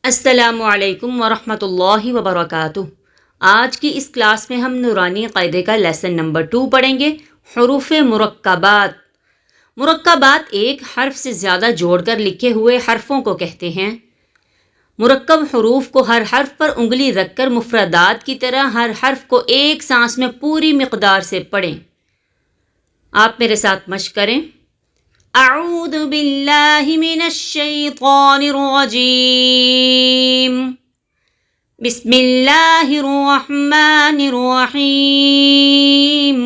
अस्सलामुअलैकुम वरहमतुल्लाहि वबरकातुह। आज की इस क्लास में हम नूरानी क़ायदे का लेसन नंबर 2 पढ़ेंगे। हुरूफ़ मुरक्कबात। मुरक्कबात एक हर्फ से ज़्यादा जोड़कर लिखे हुए हर्फ़ों को कहते हैं। मुरक्कब हुरूफ़ को हर हर्फ पर उंगली रखकर मुफ़रदात की तरह हर हर्फ को एक सांस में पूरी मिक़दार से पढ़ें। आप मेरे साथ मश्क करें। अऊज़ु बिल्लाहि मिनश शैतानिर रजीम। बिस्मिल्लाहिर रहमानिर रहीम।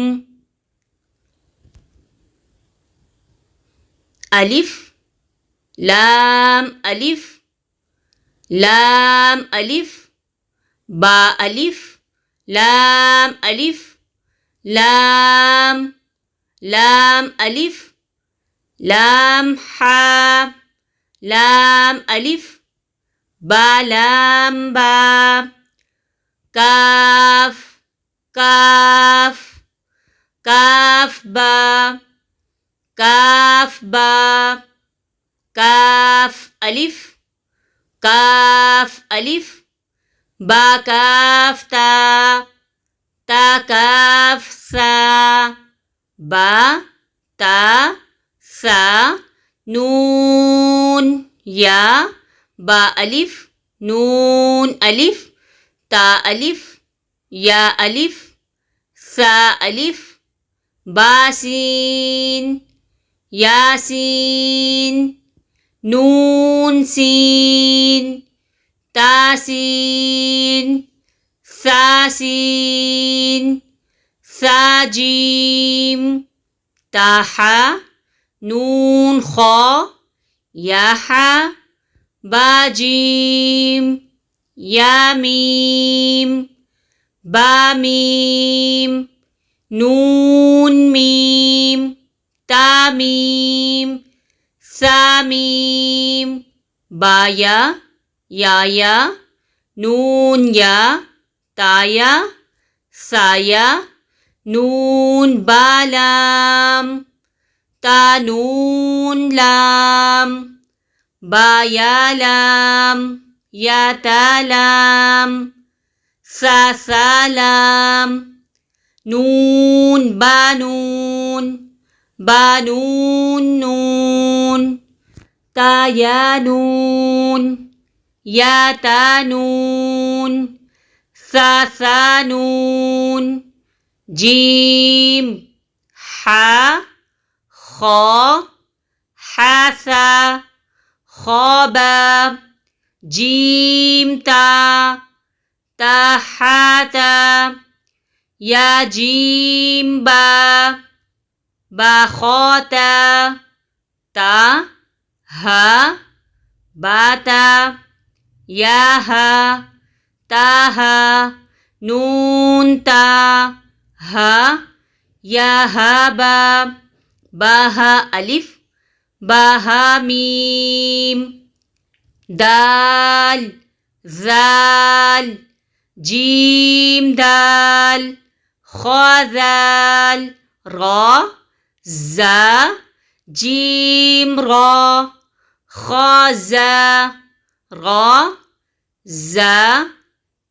अलिफ लाम अलिफ लाम अलिफ बा अलिफ लाम अलिफ लाम लाम अलिफ लाम हा लाम अलिफ बा लाम बा काफ काफ काफ बा काफ बा काफ अलिफ काफ अलिफ बा काफ ता ता काफ सा बा ता सा नून या बा अलिफ नून अलिफ ता अलिफ या अलिफ सा अलिफ बासीन यासीन नून सीन तासीन सासीन साजीम ताहा नून खौ याहा बाजीम यामीम बामीम नून मीम तामीम सामीम बाया याया नून या ताया साया नून बालाम तानून लाम बाया लाम या तालाम सालाम नून बानून बानून नून तायानून या तानून सानून जीम हा खौ हासा खौबा जीम ता ताहाता या जीम बा बाखौता ता हा बाता या हा ताहा नून ता हा या हा बा बाहा अलिफ बाहा मीम दाल जाल जीम दाल ख्वाजाल रा जा जीम रा ख्वाजा रा जा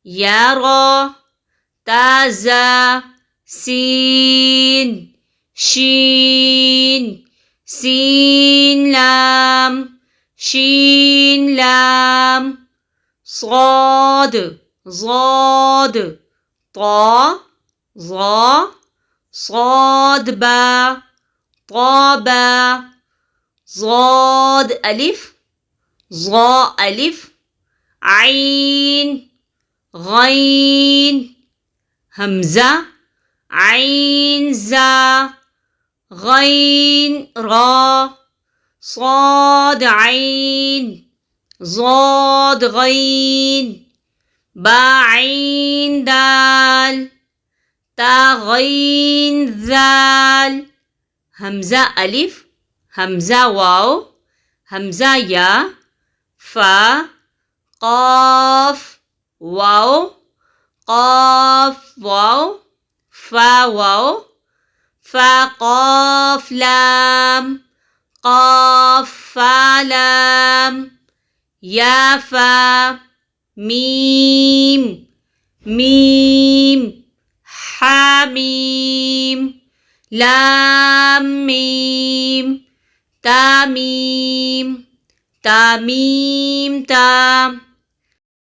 या रा ताजा सीन शीन सीन लाम शीन लाम صاد ضاد طا ظا صاد با طابا ضاد ألف ظا ألف عين غين همزة عين زا غين را صاد عين ضاد غين با عين دال تا غين ذال همزة ألف همزة واو همزة يا فا قاف واو قاف واو فا واو فا قاف لام قاف فا لام या फा, मीम मीम, हा मीम, लाम मीम, तामीम तामीम ता,